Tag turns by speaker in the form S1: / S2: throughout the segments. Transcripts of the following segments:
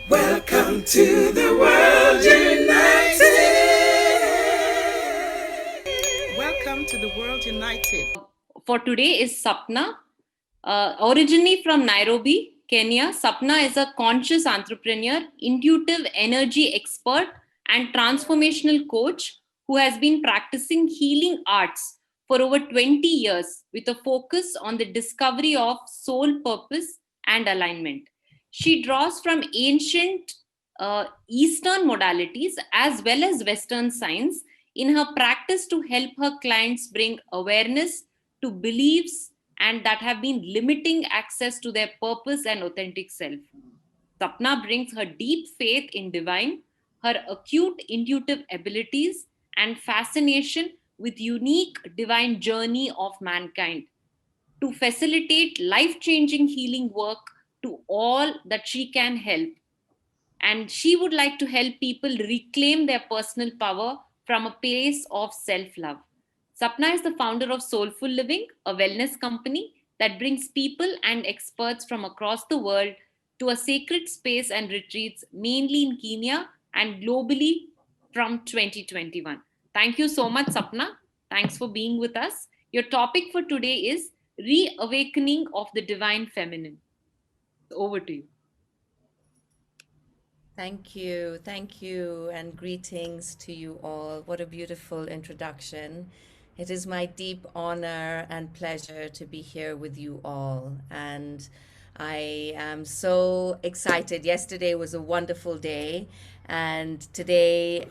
S1: Welcome to the world united. Welcome to the world united.
S2: For today is Sapna. Originally from Nairobi, Kenya, Sapna is a conscious entrepreneur, intuitive energy expert, and transformational coach who has been practicing healing arts for over 20 years with a focus on the discovery of soul purpose and alignment. She draws from ancient Eastern modalities as well as Western science in her practice to help her clients bring awareness to beliefs and that have been limiting access to their purpose and authentic self. Sapna brings her deep faith in divine, her acute intuitive abilities, and fascination with unique divine journey of mankind to facilitate life-changing healing work to all that she can help. And she would like to help people reclaim their personal power from a place of self-love. Sapna is the founder of Soulful Living, a wellness company that brings people and experts from across the world to a sacred space and retreats, mainly in Kenya and globally from 2021. Thank you so much, Sapna. Thanks for being with us. Your topic for today is reawakening of the divine feminine. Over to you.
S3: Thank you, and greetings to you all. What a beautiful introduction. It is my deep honor and pleasure to be here with you all. And I am so excited. Yesterday was a wonderful day. And today,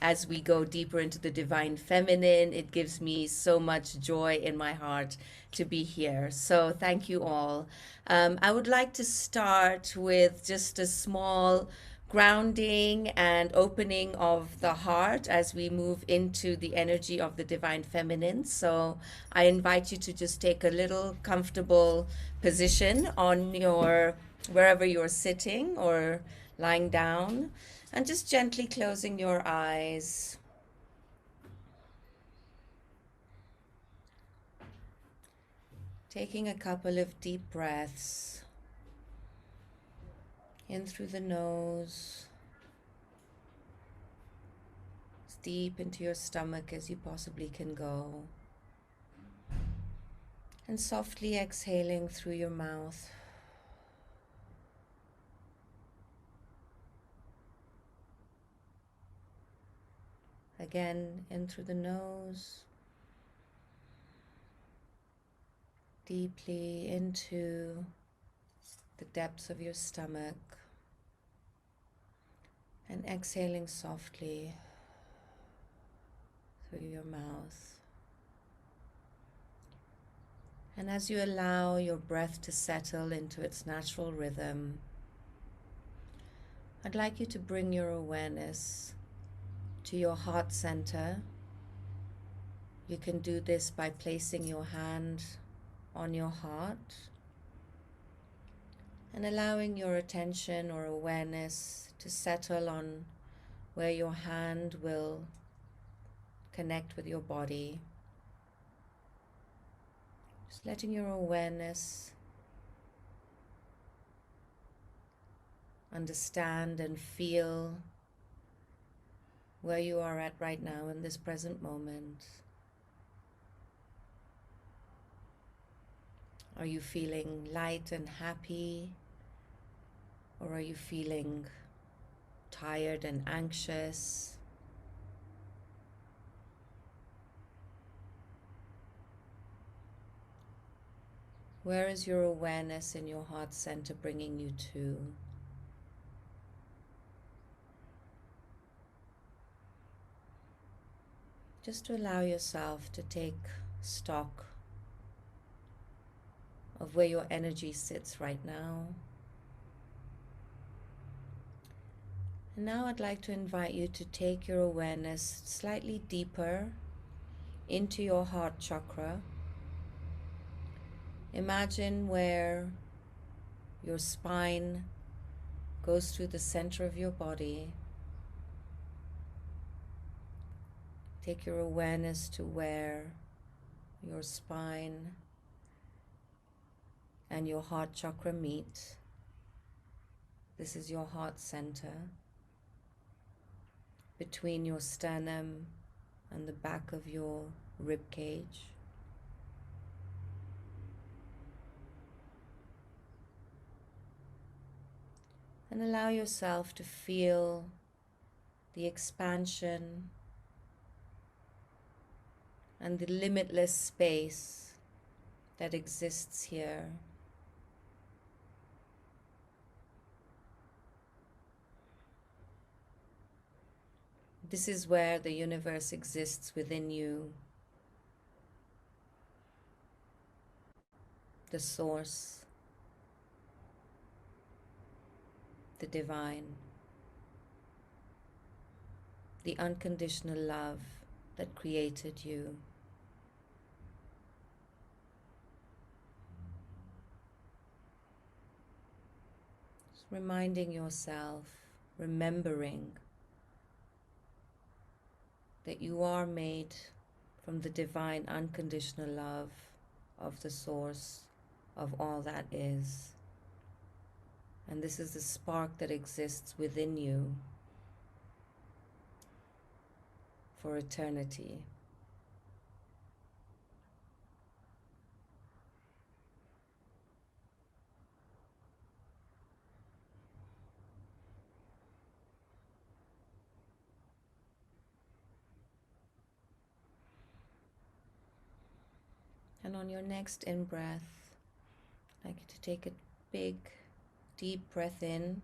S3: as we go deeper into the divine feminine, it gives me so much joy in my heart to be here. So, thank you all. I would like to start with just a small grounding and opening of the heart as we move into the energy of the divine feminine. So I invite you to just take a little comfortable position on your wherever you're sitting or lying down, and just gently closing your eyes. Taking a couple of deep breaths in through the nose, as deep into your stomach as you possibly can go, and softly exhaling through your mouth. Again, in through the nose, deeply into the depths of your stomach, and exhaling softly through your mouth. And as you allow your breath to settle into its natural rhythm, I'd like you to bring your awareness to your heart center. You can do this by placing your hand on your heart and allowing your attention or awareness to settle on where your hand will connect with your body. Just letting your awareness understand and feel where you are at right now in this present moment. Are you feeling light and happy? Or are you feeling tired and anxious? Where is your awareness in your heart center bringing you to? Just to allow yourself to take stock of where your energy sits right now. And now I'd like to invite you to take your awareness slightly deeper into your heart chakra. Imagine where your spine goes through the center of your body. Take your awareness to where your spine and your heart chakra meet. This is your heart center, between your sternum and the back of your rib cage. And allow yourself to feel the expansion and the limitless space that exists here. This is where the universe exists within you, the source, the divine, the unconditional love that created you. Just reminding yourself, remembering that you are made from the divine unconditional love of the source of all that is. And this is the spark that exists within you for eternity. And on your next in-breath, I'd like you to take a big, deep breath in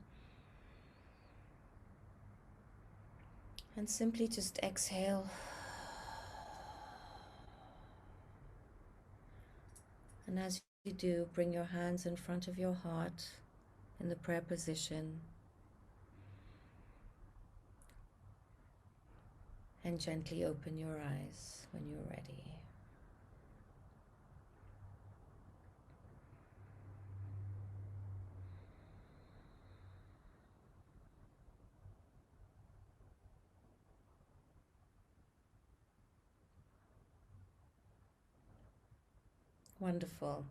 S3: and simply just exhale. And as you do, bring your hands in front of your heart in the prayer position and gently open your eyes when you're ready. Wonderful.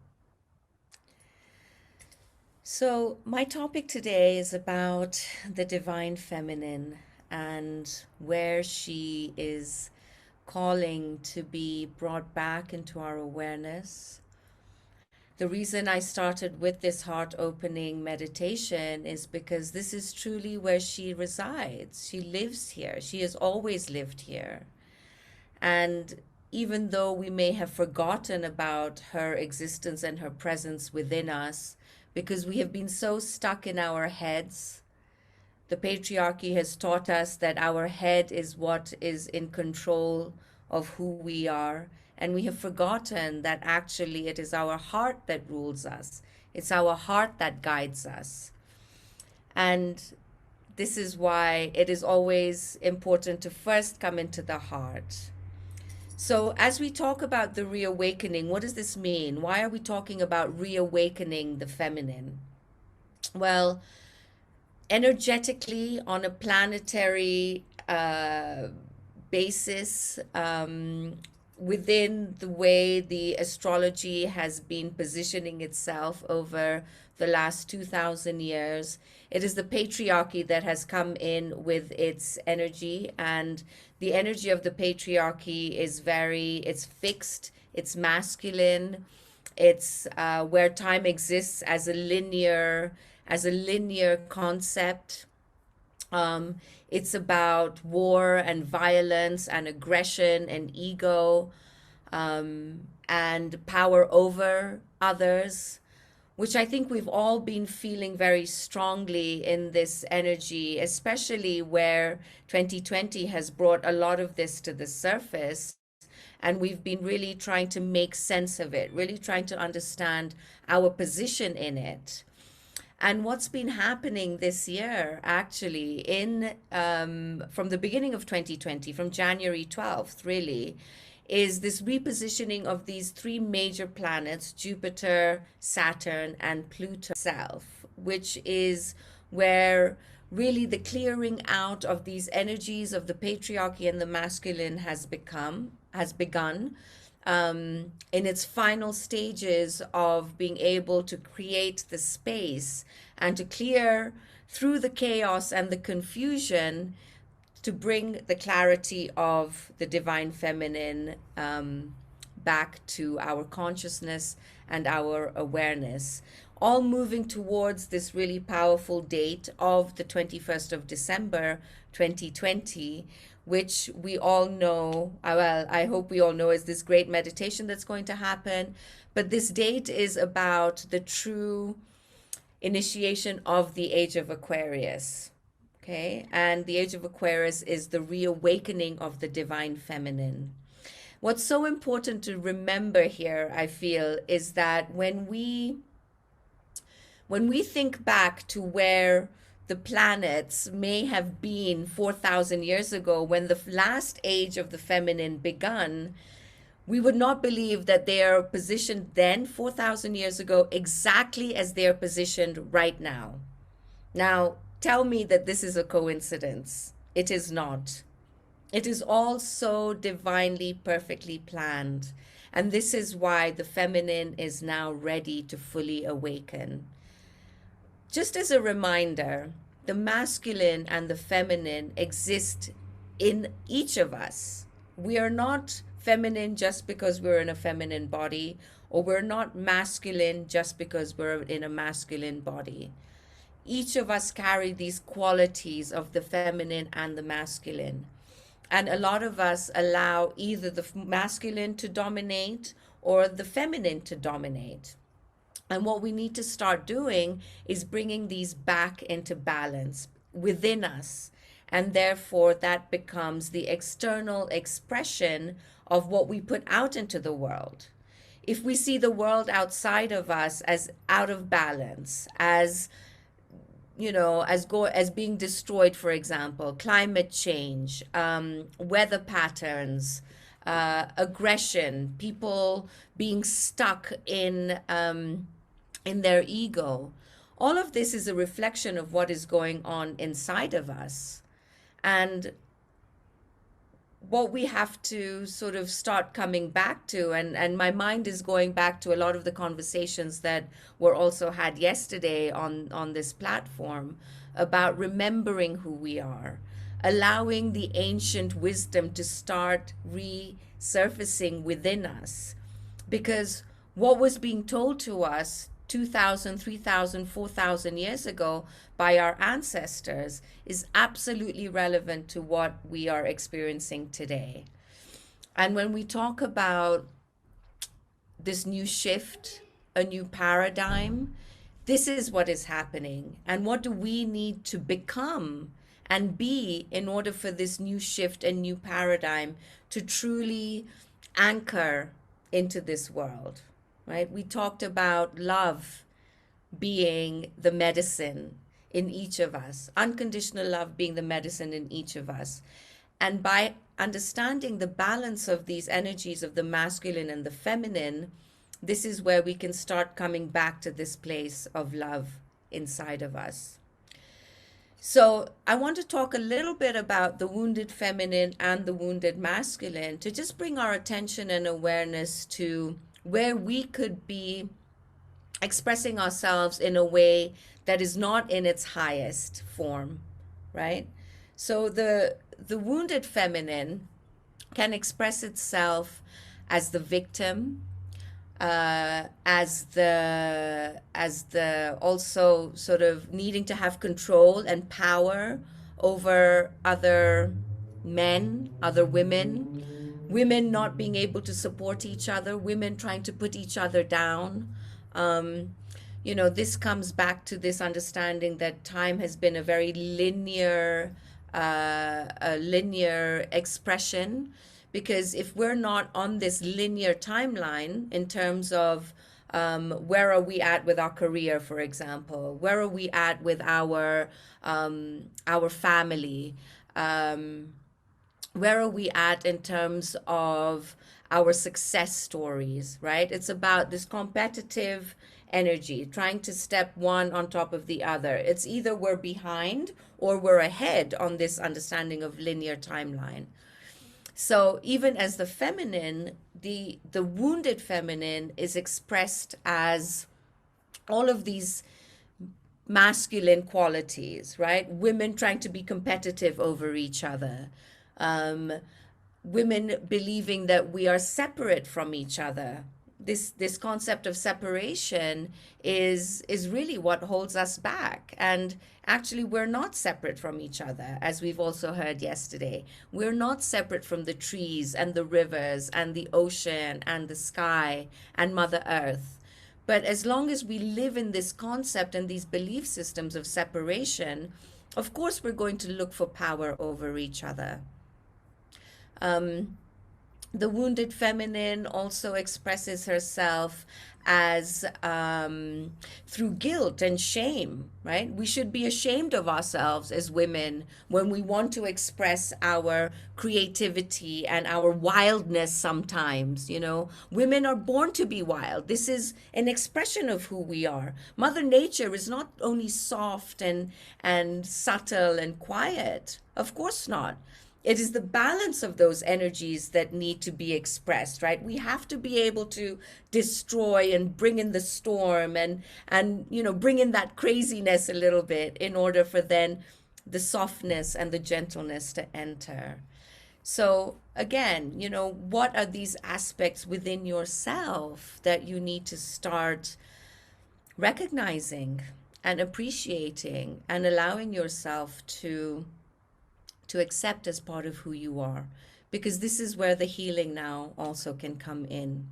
S3: So my topic today is about the divine feminine and where she is calling to be brought back into our awareness. The reason I started with this heart opening meditation is because this is truly where she resides. She lives here. She has always lived here. And even though we may have forgotten about her existence and her presence within us, because we have been so stuck in our heads, the patriarchy has taught us that our head is what is in control of who we are. And we have forgotten that actually it is our heart that rules us. It's our heart that guides us. And this is why it is always important to first come into the heart. So as we talk about the reawakening, what does this mean? Why are we talking about reawakening the feminine? Well, energetically, on a planetary basis, within the way the astrology has been positioning itself over the last 2,000 years, it is the patriarchy that has come in with its energy, and the energy of the patriarchy is it's fixed, it's masculine, it's where time exists as a linear concept. It's about war and violence and aggression and ego, and power over others, which I think we've all been feeling very strongly in this energy, especially where 2020 has brought a lot of this to the surface. And we've been really trying to make sense of it, really trying to understand our position in it. And what's been happening this year, actually, from the beginning of 2020, from January 12th, really, is this repositioning of these three major planets, Jupiter, Saturn, and Pluto itself, which is where really the clearing out of these energies of the patriarchy and the masculine has begun. in its final stages of being able to create the space and to clear through the chaos and the confusion to bring the clarity of the divine feminine back to our consciousness and our awareness, all moving towards this really powerful date of the 21st of December 2020, which we all know, well, I hope we all know, is this great meditation that's going to happen. But this date is about the true initiation of the age of Aquarius. Okay, and the age of Aquarius is the reawakening of the divine feminine. What's so important to remember here, I feel, is that when we think back to where the planets may have been 4,000 years ago, when the last age of the feminine begun, we would not believe that they are positioned then 4,000 years ago exactly as they are positioned right now. Now, tell me that this is a coincidence. It is not. It is all so divinely, perfectly planned. And this is why the feminine is now ready to fully awaken. Just as a reminder, the masculine and the feminine exist in each of us. We are not feminine just because we're in a feminine body, or we're not masculine just because we're in a masculine body. Each of us carry these qualities of the feminine and the masculine. And a lot of us allow either the masculine to dominate or the feminine to dominate. And what we need to start doing is bringing these back into balance within us. And therefore, that becomes the external expression of what we put out into the world. If we see the world outside of us as out of balance, as as being destroyed, for example, climate change, weather patterns, aggression, people being stuck in their ego. All of this is a reflection of what is going on inside of us. And what we have to sort of start coming back to, and my mind is going back to a lot of the conversations that were also had yesterday on this platform about remembering who we are, allowing the ancient wisdom to start resurfacing within us. Because what was being told to us 2,000, 3,000, 4,000 years ago by our ancestors is absolutely relevant to what we are experiencing today. And when we talk about this new shift, a new paradigm, this is what is happening. And what do we need to become and be in order for this new shift and new paradigm to truly anchor into this world? Right? We talked about love being the medicine in each of us, unconditional love being the medicine in each of us. And by understanding the balance of these energies of the masculine and the feminine, this is where we can start coming back to this place of love inside of us. So I want to talk a little bit about the wounded feminine and the wounded masculine to just bring our attention and awareness to where we could be expressing ourselves in a way that is not in its highest form, right? So the wounded feminine can express itself as the victim, as the also sort of needing to have control and power over other men, other women not being able to support each other, women trying to put each other down. This comes back to this understanding that time has been a very linear expression, because if we're not on this linear timeline in terms of where are we at with our career, for example, where are we at with our family, where are we at in terms of our success stories, right? It's about this competitive energy, trying to step one on top of the other. It's either we're behind or we're ahead on this understanding of linear timeline. So even as the feminine, the wounded feminine is expressed as all of these masculine qualities, right? Women trying to be competitive over each other. Um, Women believing that we are separate from each other. This concept of separation is really what holds us back. And actually, we're not separate from each other, as we've also heard yesterday. We're not separate from the trees and the rivers and the ocean and the sky and Mother Earth. But as long as we live in this concept and these belief systems of separation, of course, we're going to look for power over each other. The wounded feminine also expresses herself as through guilt and shame, right? We should be ashamed of ourselves as women when we want to express our creativity and our wildness sometimes, you know. Women are born to be wild. This is an expression of who we are. Mother Nature is not only soft and subtle and quiet. Of course not. It is the balance of those energies that need to be expressed, right? We have to be able to destroy and bring in the storm and you know, bring in that craziness a little bit in order for then the softness and the gentleness to enter. So again, you know, what are these aspects within yourself that you need to start recognizing and appreciating and allowing yourself to accept as part of who you are, because this is where the healing now also can come in.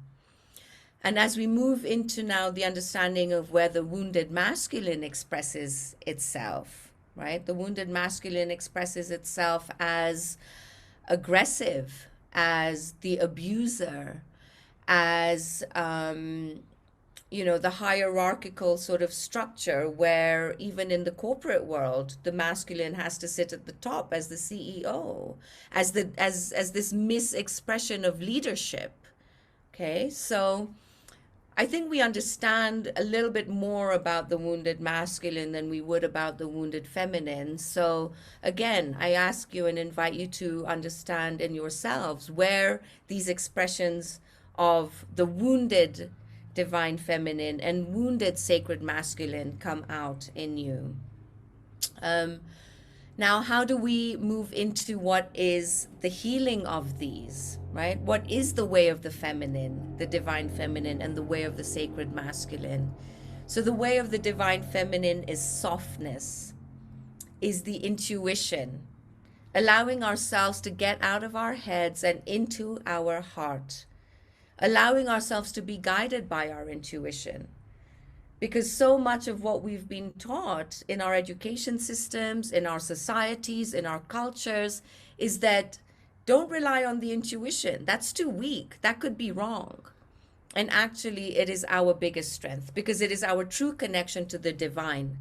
S3: And as we move into now the understanding of where the wounded masculine expresses itself, right? The wounded masculine expresses itself as aggressive, as the abuser, as you know, the hierarchical sort of structure where even in the corporate world, the masculine has to sit at the top as the CEO, as this misexpression of leadership. Okay, so I think we understand a little bit more about the wounded masculine than we would about the wounded feminine. So again, I ask you and invite you to understand in yourselves where these expressions of the wounded divine feminine and wounded sacred masculine come out in you. Now, how do we move into what is the healing of these, right? What is the way of the feminine, the divine feminine, and the way of the sacred masculine? So the way of the divine feminine is softness, is the intuition, allowing ourselves to get out of our heads and into our heart, allowing ourselves to be guided by our intuition. Because so much of what we've been taught in our education systems, in our societies, in our cultures, is that don't rely on the intuition. That's too weak. That could be wrong. And actually, it is our biggest strength because it is our true connection to the divine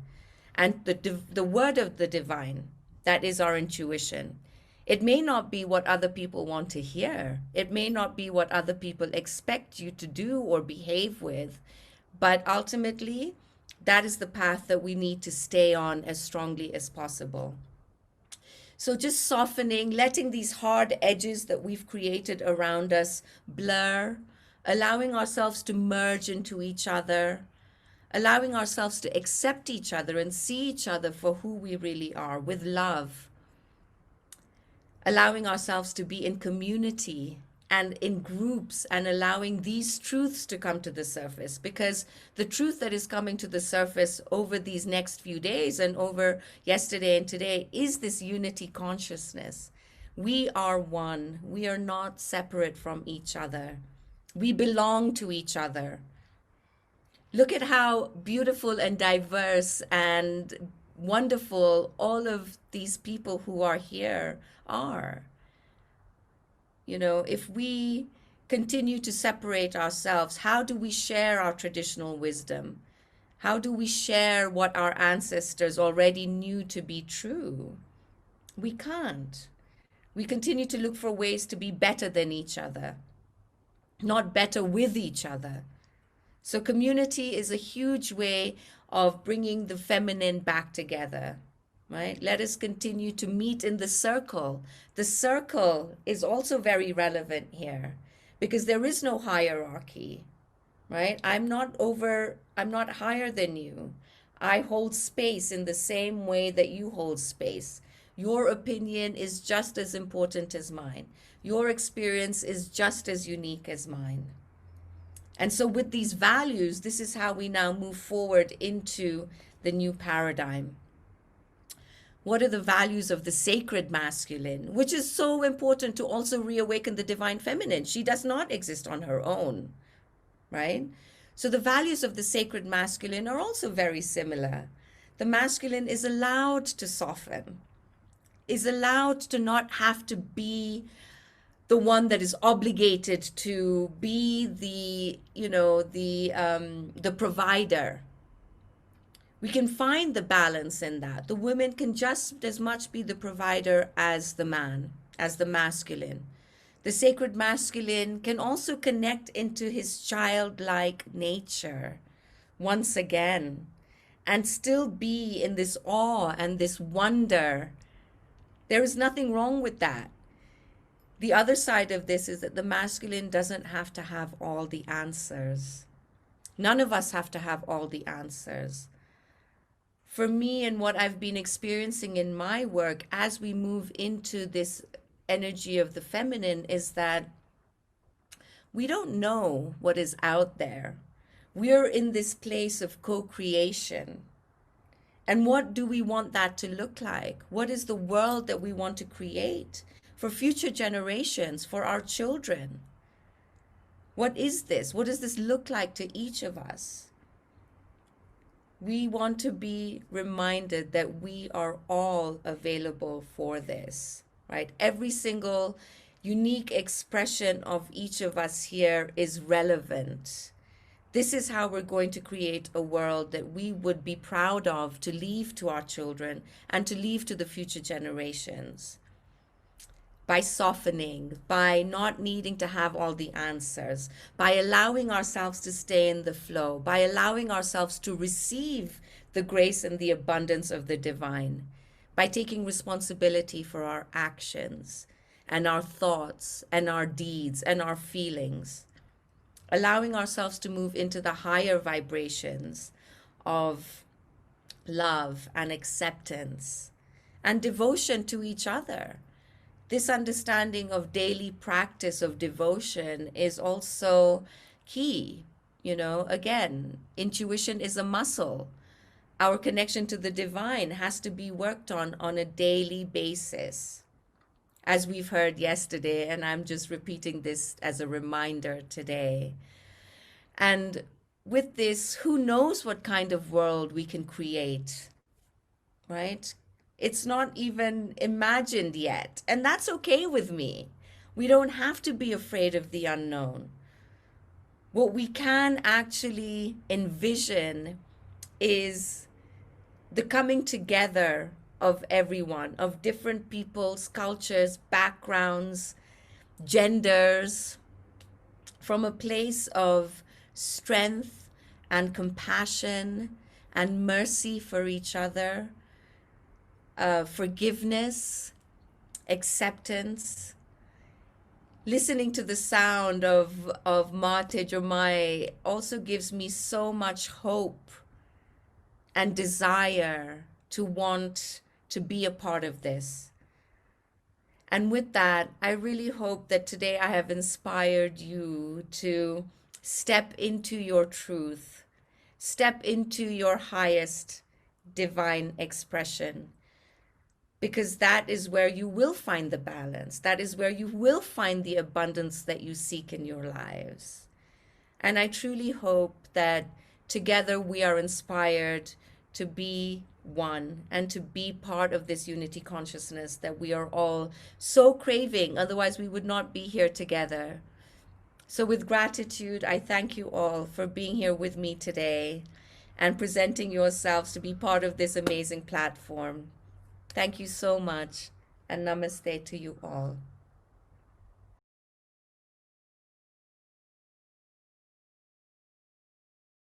S3: and the word of the divine. That is our intuition. It may not be what other people want to hear. It may not be what other people expect you to do or behave with. But ultimately, that is the path that we need to stay on as strongly as possible. So just softening, letting these hard edges that we've created around us blur, allowing ourselves to merge into each other, allowing ourselves to accept each other and see each other for who we really are with love. Allowing ourselves to be in community and in groups and allowing these truths to come to the surface, because the truth that is coming to the surface over these next few days and over yesterday and today is this unity consciousness. We are one. We are not separate from each other. We belong to each other. Look at how beautiful and diverse and wonderful all of these people who are here are. You know, if we continue to separate ourselves, how do we share our traditional wisdom? How do we share what our ancestors already knew to be true? We can't. We continue to look for ways to be better than each other, not better with each other. So community is a huge way of bringing the feminine back together. right? Let us continue to meet in the circle. The circle is also very relevant here because there is no hierarchy, right? I'm not higher than you. I hold space in the same way that you hold space. Your opinion is just as important as mine. Your experience is just as unique as mine. And so, with these values, this is how we now move forward into the new paradigm. What are the values of the sacred masculine, which is so important to also reawaken the divine feminine? She does not exist on her own, right? So the values of the sacred masculine are also very similar. The masculine is allowed to soften, is allowed to not have to be the one that is obligated to be the provider. We can find the balance in that. The women can just as much be the provider as the man, as the masculine. The sacred masculine can also connect into his childlike nature once again and still be in this awe and this wonder. There is nothing wrong with that. The other side of this is that the masculine doesn't have to have all the answers. None of us have to have all the answers. For me and what I've been experiencing in my work as we move into this energy of the feminine is that we don't know what is out there. We're in this place of co-creation. And what do we want that to look like? What is the world that we want to create for future generations, for our children? What is this? What does this look like to each of us? We want to be reminded that we are all available for this, right? Every single unique expression of each of us here is relevant. This is how we're going to create a world that we would be proud of to leave to our children and to leave to the future generations. By softening, by not needing to have all the answers, by allowing ourselves to stay in the flow, by allowing ourselves to receive the grace and the abundance of the divine, by taking responsibility for our actions and our thoughts and our deeds and our feelings, allowing ourselves to move into the higher vibrations of love and acceptance and devotion to each other. This understanding of daily practice of devotion is also key. Again, intuition is a muscle. Our connection to the divine has to be worked on a daily basis, as we've heard yesterday, and I'm just repeating this as a reminder today. And with this, who knows what kind of world we can create, right? It's not even imagined yet, and that's okay with me. We don't have to be afraid of the unknown. What we can actually envision is the coming together of everyone, of different peoples, cultures, backgrounds, genders, from a place of strength and compassion and mercy for each other, forgiveness, acceptance. Listening to the sound of Mate Jomai also gives me so much hope and desire to want to be a part of this. And with that, I really hope that today I have inspired you to step into your truth, step into your highest divine expression, because that is where you will find the balance. That is where you will find the abundance that you seek in your lives. And I truly hope that together we are inspired to be one and to be part of this unity consciousness that we are all so craving. Otherwise, we would not be here together. So with gratitude, I thank you all for being here with me today and presenting yourselves to be part of this amazing platform. Thank you so much, and namaste to you all.